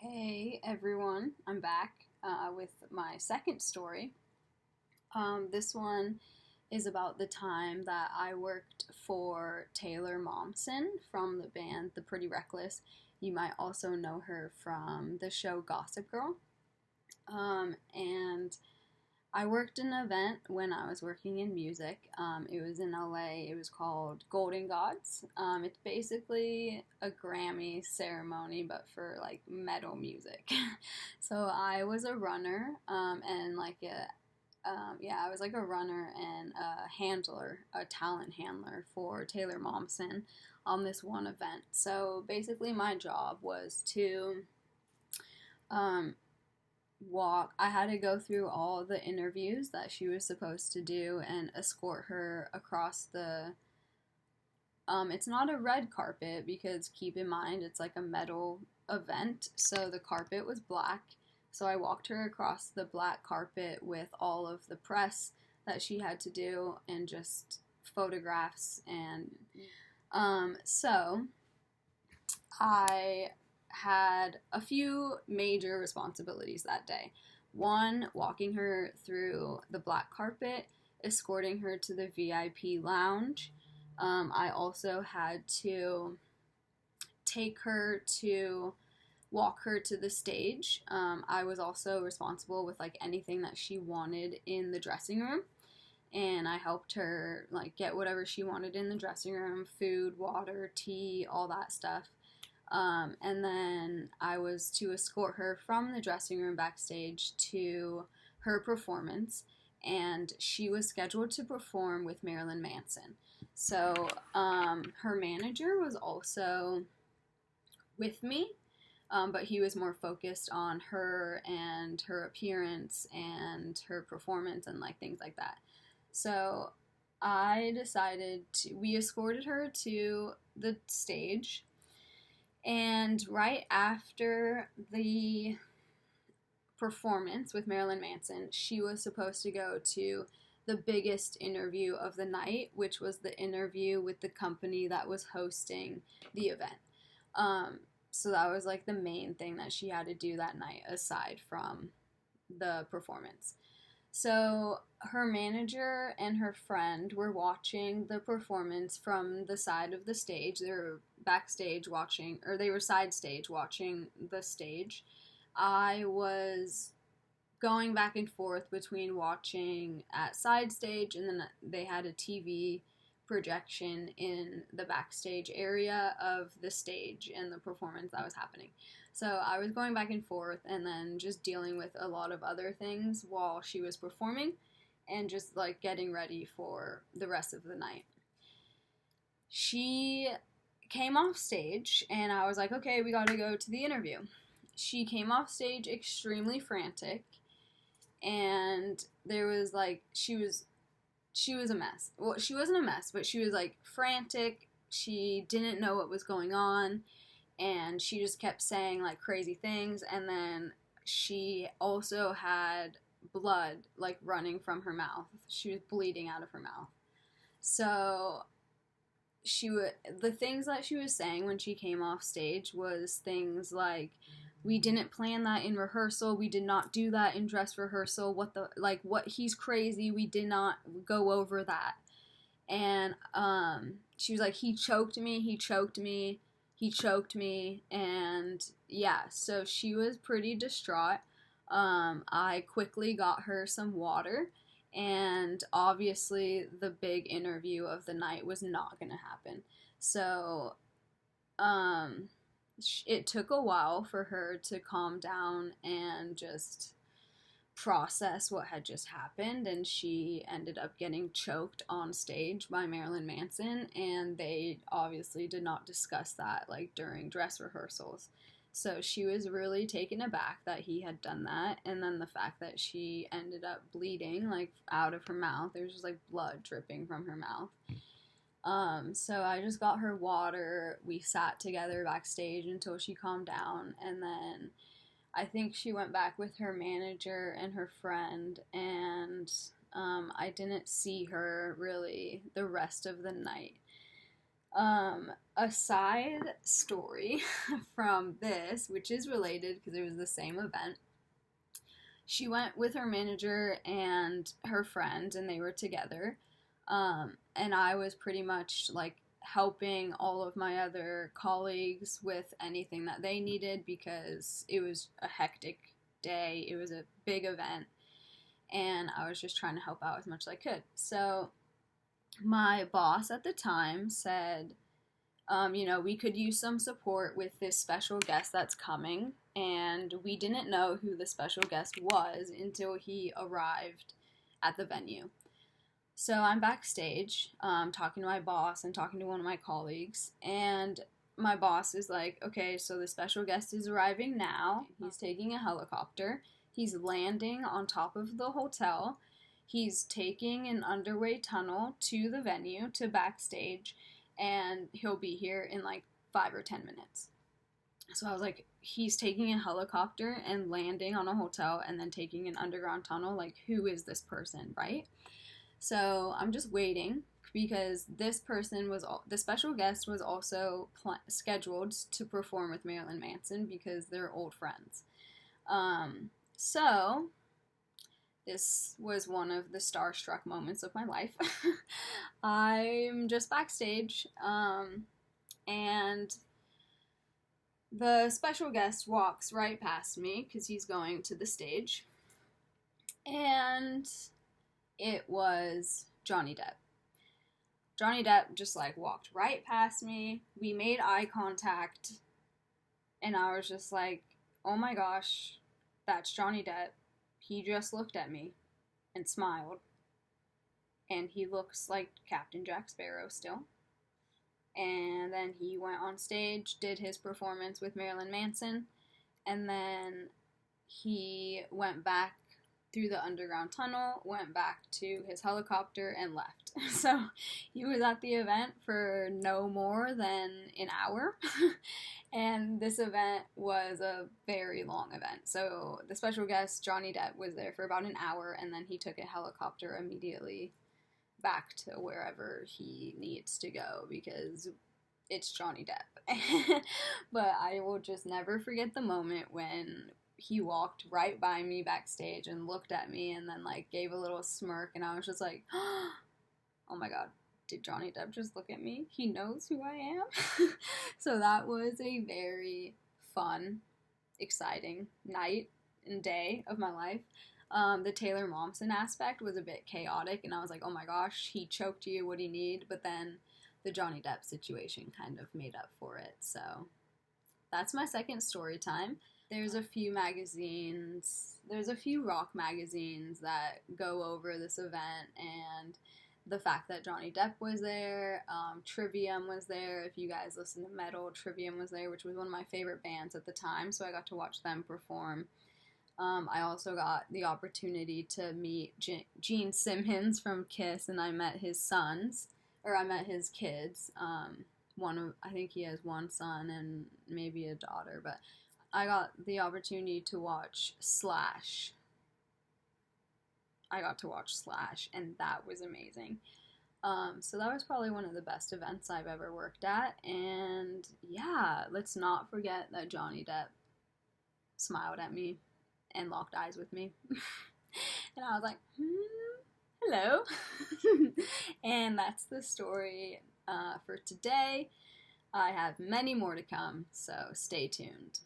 Hey everyone, I'm back with my second story. This one is about the time that I worked for Taylor Momsen from the band The Pretty Reckless. You might also know her from the show Gossip Girl. And I worked an event when I was working in music. It was in LA. It was called Golden Gods. It's basically a Grammy ceremony, but for like metal music. So I was a runner, and I was like a runner and a handler, a talent handler for Taylor Momsen on this one event. So basically, my job was to um, I had to go through all the interviews that she was supposed to do and escort her across the it's not a red carpet because keep in mind it's like a metal event, so the carpet was black. So I walked her across the black carpet with all of the press that she had to do and just photographs and so I had a few major responsibilities that day. One, walking her through the black carpet, escorting her to the VIP lounge. I also had to take her to walk her to the stage. I was also responsible with like anything that she wanted in the dressing room, and I helped her like get whatever she wanted in the dressing room: food, water, tea, all that stuff. And then I was to escort her from the dressing room backstage to her performance, and she was scheduled to perform with Marilyn Manson. So her manager was also with me, but he was more focused on her and her appearance and her performance and like things like that. So we escorted her to the stage, and right after the performance with Marilyn Manson, she was supposed to go to the biggest interview of the night, which was the interview with the company that was hosting the event. So that was like the main thing that she had to do that night aside from the performance. So her manager and her friend were watching the performance from the side of the stage. They were backstage watching, or they were side stage watching the stage. I was going back and forth between watching at side stage, and then they had a TV projection in the backstage area of the stage and the performance that was happening. So I was going back and forth and then just dealing with a lot of other things while she was performing and just like getting ready for the rest of the night. She came off stage and I was like, okay, we gotta go to the interview. She came off stage extremely frantic, and there was like she was a mess. Well, she wasn't a mess, but she was like frantic. She didn't know what was going on, and she just kept saying like crazy things. And then she also had blood like running from her mouth. She was bleeding out of her mouth. So the things that she was saying when she came off stage was things like, we didn't plan that in rehearsal, we did not do that in dress rehearsal, what, he's crazy, we did not go over that. And she was like, he choked me, and yeah, so she was pretty distraught. I quickly got her some water, and obviously the big interview of the night was not going to happen. So it took a while for her to calm down and just process what had just happened, and she ended up getting choked on stage by Marilyn Manson, and they obviously did not discuss that like during dress rehearsals. So she was really taken aback that he had done that, and then the fact that she ended up bleeding like out of her mouth. There was just like blood dripping from her mouth. So I just got her water. We sat together backstage until she calmed down, and then I think she went back with her manager and her friend, and I didn't see her really the rest of the night. a side story from this, which is related because it was the same event. She went with her manager and her friend, and they were together. And I was pretty much like helping all of my other colleagues with anything that they needed because it was a hectic day. It was a big event, and I was just trying to help out as much as I could. So my boss at the time said, we could use some support with this special guest that's coming. And we didn't know who the special guest was until he arrived at the venue. So I'm backstage, talking to my boss and talking to one of my colleagues. And my boss is like, okay, so the special guest is arriving now. He's taking a helicopter. He's landing on top of the hotel. He's taking an underway tunnel to the venue, to backstage, and he'll be here in like 5 or 10 minutes. So I was like, he's taking a helicopter and landing on a hotel and then taking an underground tunnel? Like, who is this person, right? So I'm just waiting because this person the special guest was also scheduled to perform with Marilyn Manson because they're old friends. So this was one of the starstruck moments of my life. I'm just backstage, and the special guest walks right past me because he's going to the stage, and it was Johnny Depp. Johnny Depp just like walked right past me. We made eye contact, and I was just like, oh my gosh, that's Johnny Depp. He just looked at me and smiled. And he looks like Captain Jack Sparrow still. And then he went on stage, did his performance with Marilyn Manson, and then he went back through the underground tunnel, went back to his helicopter, and left. So he was at the event for no more than an hour. And this event was a very long event. So the special guest, Johnny Depp, was there for about an hour, and then he took a helicopter immediately back to wherever he needs to go because it's Johnny Depp. But I will just never forget the moment when he walked right by me backstage and looked at me and then like gave a little smirk, and I was just like, oh my god, did Johnny Depp just look at me? He knows who I am. So that was a very fun, exciting night and day of my life. The Taylor Momsen aspect was a bit chaotic, and I was like, oh my gosh, he choked you, what do you need? But then the Johnny Depp situation kind of made up for it. So that's my second story time. There's a few rock magazines that go over this event and the fact that Johnny Depp was there. Trivium was there. If you guys listen to metal, Trivium was there, which was one of my favorite bands at the time, so I got to watch them perform. I also got the opportunity to meet Gene Simmons from Kiss, and I met his kids. I think he has one son and maybe a daughter, but I got the opportunity to watch Slash. And that was amazing. So that was probably one of the best events I've ever worked at, and yeah, let's not forget that Johnny Depp smiled at me and locked eyes with me. And I was like, hello. And that's the story for today. I have many more to come, so stay tuned.